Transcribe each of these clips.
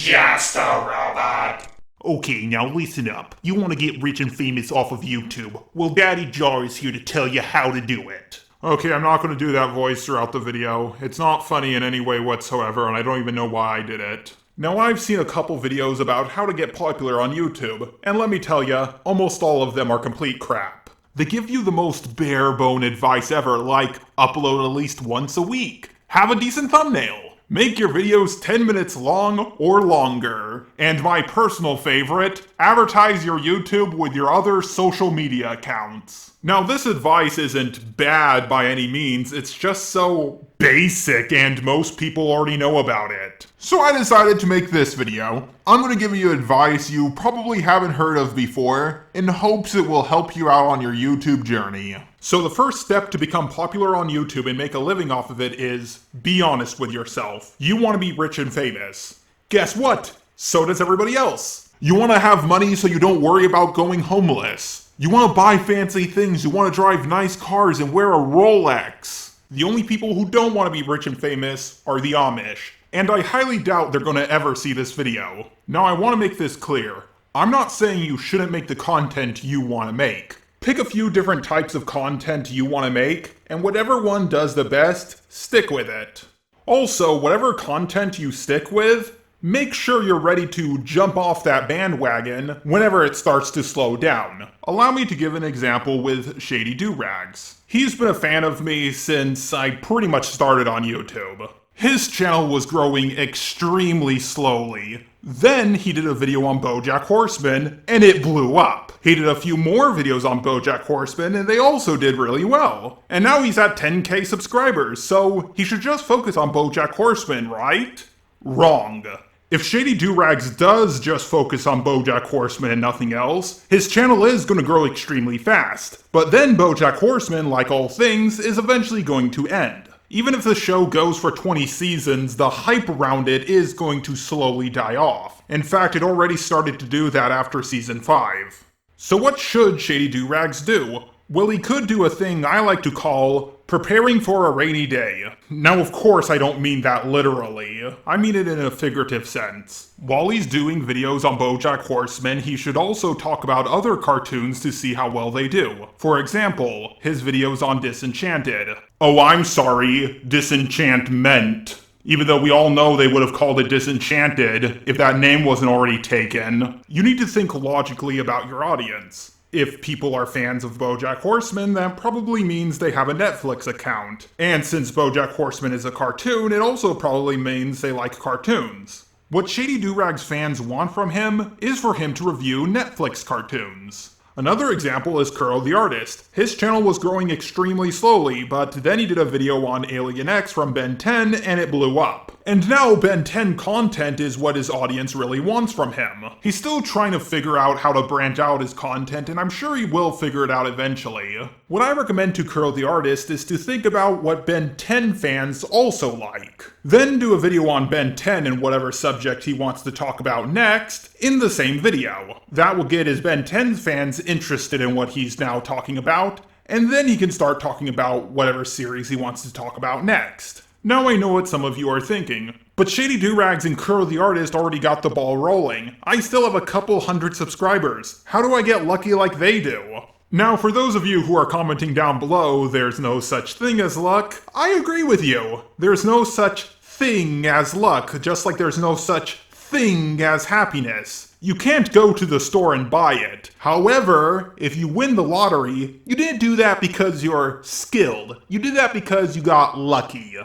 Just a robot. Okay, now listen up. You want to get rich and famous off of YouTube? Well, Daddy Jar is here to tell you how to do it. Okay, I'm not going to do that voice throughout the video. It's not funny in any way whatsoever, and I don't even know why I did it. Now, I've seen a couple videos about how to get popular on YouTube, and let me tell you, almost all of them are complete crap. They give you the most bare-bone advice ever, like upload at least once a week, have a decent thumbnail, make your videos 10 minutes long or longer, and my personal favorite, advertise your YouTube with your other social media accounts. Now, this advice isn't bad by any means, it's just so basic and most people already know about it. So I decided to make this video. I'm going to give you advice you probably haven't heard of before, in hopes it will help you out on your YouTube journey. So the first step to become popular on YouTube and make a living off of it is, be honest with yourself. You want to be rich and famous. Guess what? So does everybody else. You want to have money so you don't worry about going homeless. You want to buy fancy things, you want to drive nice cars and wear a Rolex. The only people who don't want to be rich and famous are the Amish. And I highly doubt they're going to ever see this video. Now I want to make this clear. I'm not saying you shouldn't make the content you want to make. Pick a few different types of content you want to make, and whatever one does the best, stick with it. Also, whatever content you stick with, make sure you're ready to jump off that bandwagon whenever it starts to slow down. Allow me to give an example with Shady Do-Rags. He's been a fan of me since I pretty much started on YouTube. His channel was growing extremely slowly. Then he did a video on BoJack Horseman and it blew up. He did a few more videos on BoJack Horseman and they also did really well. And now he's at 10k subscribers, so he should just focus on BoJack Horseman, right? Wrong. If Shady Do-Rags does just focus on BoJack Horseman and nothing else, his channel is going to grow extremely fast. But then BoJack Horseman, like all things, is eventually going to end. Even if the show goes for 20 seasons, the hype around it is going to slowly die off. In fact, it already started to do that after season 5. So what should Shady Do-Rags do? Well, he could do a thing I like to call preparing for a rainy day. Now, of course, I don't mean that literally. I mean it in a figurative sense. While he's doing videos on BoJack Horseman, he should also talk about other cartoons to see how well they do. For example, his videos on Disenchanted. Oh, I'm sorry, Disenchantment. Even though we all know they would have called it Disenchanted if that name wasn't already taken. You need to think logically about your audience. If people are fans of BoJack Horseman, that probably means they have a Netflix account. And since BoJack Horseman is a cartoon, it also probably means they like cartoons. What Shady Do-Rags fans want from him is for him to review Netflix cartoons. Another example is Kuro the Artist. His channel was growing extremely slowly, but then he did a video on Alien X from Ben 10 and it blew up. And now Ben 10 content is what his audience really wants from him. He's still trying to figure out how to branch out his content, and I'm sure he will figure it out eventually. What I recommend to Kuro the Artist is to think about what Ben 10 fans also like. Then do a video on Ben 10 and whatever subject he wants to talk about next in the same video. That will get his Ben 10 fans interested in what he's now talking about, and then he can start talking about whatever series he wants to talk about next. Now I know what some of you are thinking, but Shady Do-Rags and Kuro the Artist already got the ball rolling. I still have a couple hundred subscribers. How do I get lucky like they do? Now, for those of you who are commenting down below, there's no such thing as luck, I agree with you. There's no such thing as luck, just like there's no such thing as happiness. You can't go to the store and buy it. However, if you win the lottery, you didn't do that because you're skilled. You did that because you got lucky.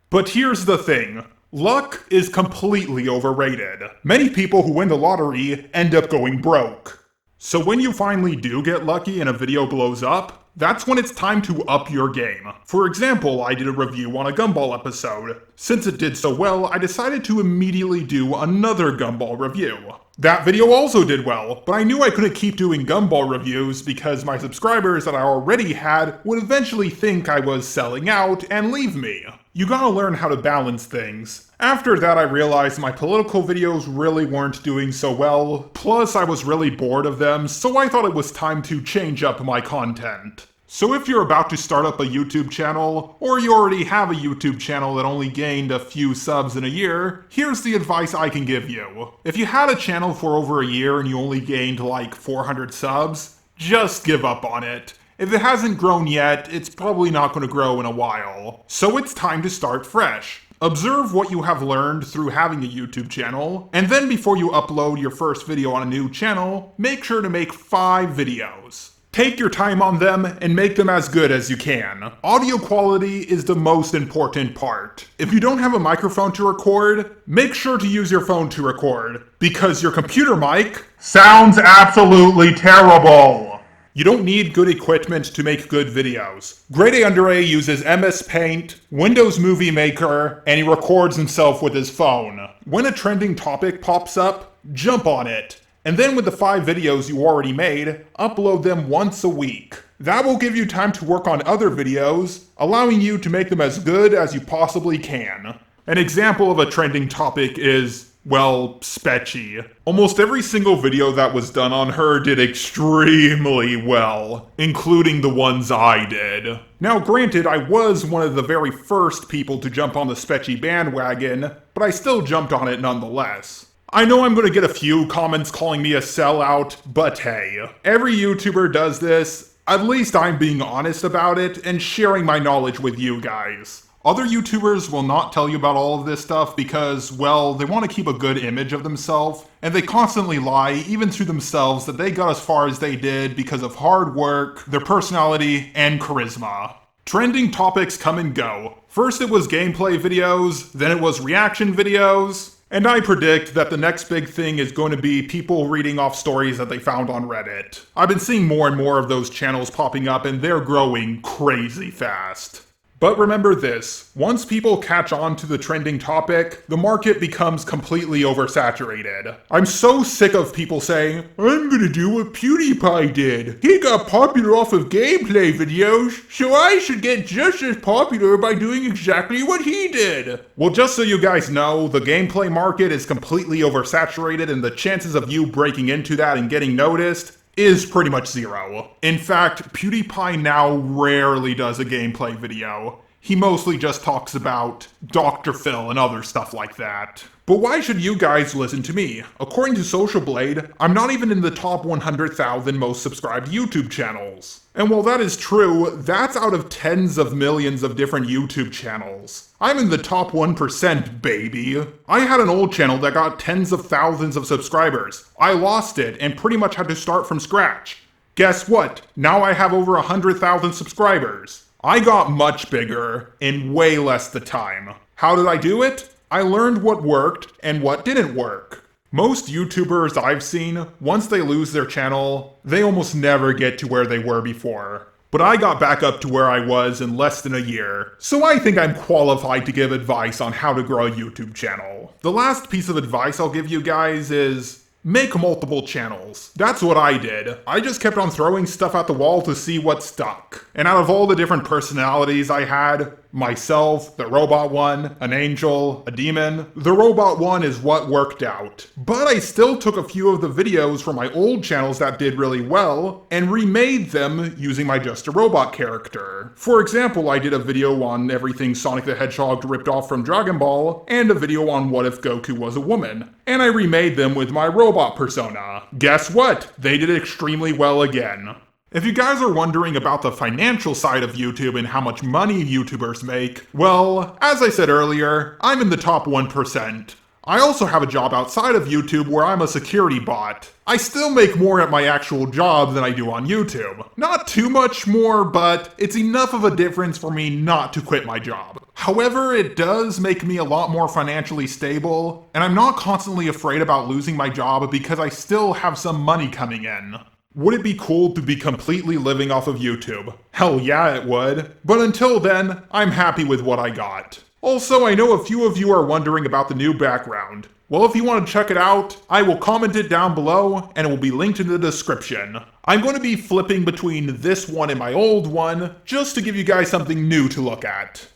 But here's the thing. Luck is completely overrated. Many people who win the lottery end up going broke. So when you finally do get lucky and a video blows up, that's when it's time to up your game. For example, I did a review on a Gumball episode. Since it did so well, I decided to immediately do another Gumball review. That video also did well, but I knew I couldn't keep doing Gumball reviews because my subscribers that I already had would eventually think I was selling out and leave me. You gotta learn how to balance things. After that, I realized my political videos really weren't doing so well, plus I was really bored of them, so I thought it was time to change up my content. So if you're about to start up a YouTube channel, or you already have a YouTube channel that only gained a few subs in a year, here's the advice I can give you. If you had a channel for over a year and you only gained like 400 subs, just give up on it. If it hasn't grown yet, it's probably not going to grow in a while. So it's time to start fresh. Observe what you have learned through having a YouTube channel, and then before you upload your first video on a new channel, make sure to make 5 videos. Take your time on them and make them as good as you can. Audio quality is the most important part. If you don't have a microphone to record, make sure to use your phone to record, because your computer mic sounds absolutely terrible. You don't need good equipment to make good videos. Grade A Under A uses MS Paint, Windows Movie Maker, and he records himself with his phone. When a trending topic pops up, jump on it. And then with the 5 videos you already made, upload them once a week. That will give you time to work on other videos, allowing you to make them as good as you possibly can. An example of a trending topic is, well, Spetchy. Almost every single video that was done on her did extremely well, including the ones I did. Now granted, I was one of the very first people to jump on the Spetchy bandwagon, but I still jumped on it nonetheless. I know I'm gonna get a few comments calling me a sellout, but hey, every YouTuber does this. At least I'm being honest about it and sharing my knowledge with you guys. Other YouTubers will not tell you about all of this stuff because, well, they want to keep a good image of themselves, and they constantly lie, even to themselves, that they got as far as they did because of hard work, their personality, and charisma. Trending topics come and go. First it was gameplay videos, then it was reaction videos, and I predict that the next big thing is going to be people reading off stories that they found on Reddit. I've been seeing more and more of those channels popping up, and they're growing crazy fast. But remember this, once people catch on to the trending topic, the market becomes completely oversaturated. I'm so sick of people saying, I'm gonna do what PewDiePie did. He got popular off of gameplay videos, so I should get just as popular by doing exactly what he did. Well, just so you guys know, the gameplay market is completely oversaturated, and the chances of you breaking into that and getting noticed is pretty much 0. In fact, PewDiePie now rarely does a gameplay video. He mostly just talks about Dr. Phil and other stuff like that. But why should you guys listen to me? According to Social Blade, I'm not even in the top 100,000 most subscribed YouTube channels. And while that is true, that's out of tens of millions of different YouTube channels. I'm in the top 1%, baby. I had an old channel that got tens of thousands of subscribers. I lost it and pretty much had to start from scratch. Guess what? Now I have over 100,000 subscribers. I got much bigger in way less the time. How did I do it? I learned what worked and what didn't work. Most YouTubers I've seen, once they lose their channel, they almost never get to where they were before. But I got back up to where I was in less than a year, so I think I'm qualified to give advice on how to grow a YouTube channel. The last piece of advice I'll give you guys is, make multiple channels. That's what I did. I just kept on throwing stuff at the wall to see what stuck. And out of all the different personalities I had, myself, the robot one, an angel, a demon, the robot one is what worked out. But I still took a few of the videos from my old channels that did really well and remade them using my Just a Robot character. For example, I did a video on everything Sonic the Hedgehog ripped off from Dragon Ball, and a video on what if Goku was a woman. And I remade them with my robot persona. Guess what? They did extremely well again. If you guys are wondering about the financial side of YouTube and how much money YouTubers make, well, as I said earlier, I'm in the top 1%. I also have a job outside of YouTube where I'm a security bot. I still make more at my actual job than I do on YouTube. Not too much more, but it's enough of a difference for me not to quit my job. However, it does make me a lot more financially stable, and I'm not constantly afraid about losing my job because I still have some money coming in. Would it be cool to be completely living off of YouTube? Hell yeah, it would. But until then, I'm happy with what I got. Also, I know a few of you are wondering about the new background. Well, if you want to check it out, I will comment it down below, and it will be linked in the description. I'm going to be flipping between this one and my old one, just to give you guys something new to look at.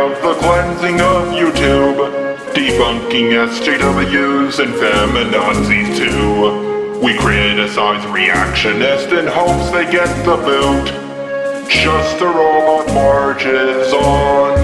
of the cleansing of YouTube, debunking SJWs and feminazis too. We criticize reactionists in hopes they get the boot, just to roll on marches on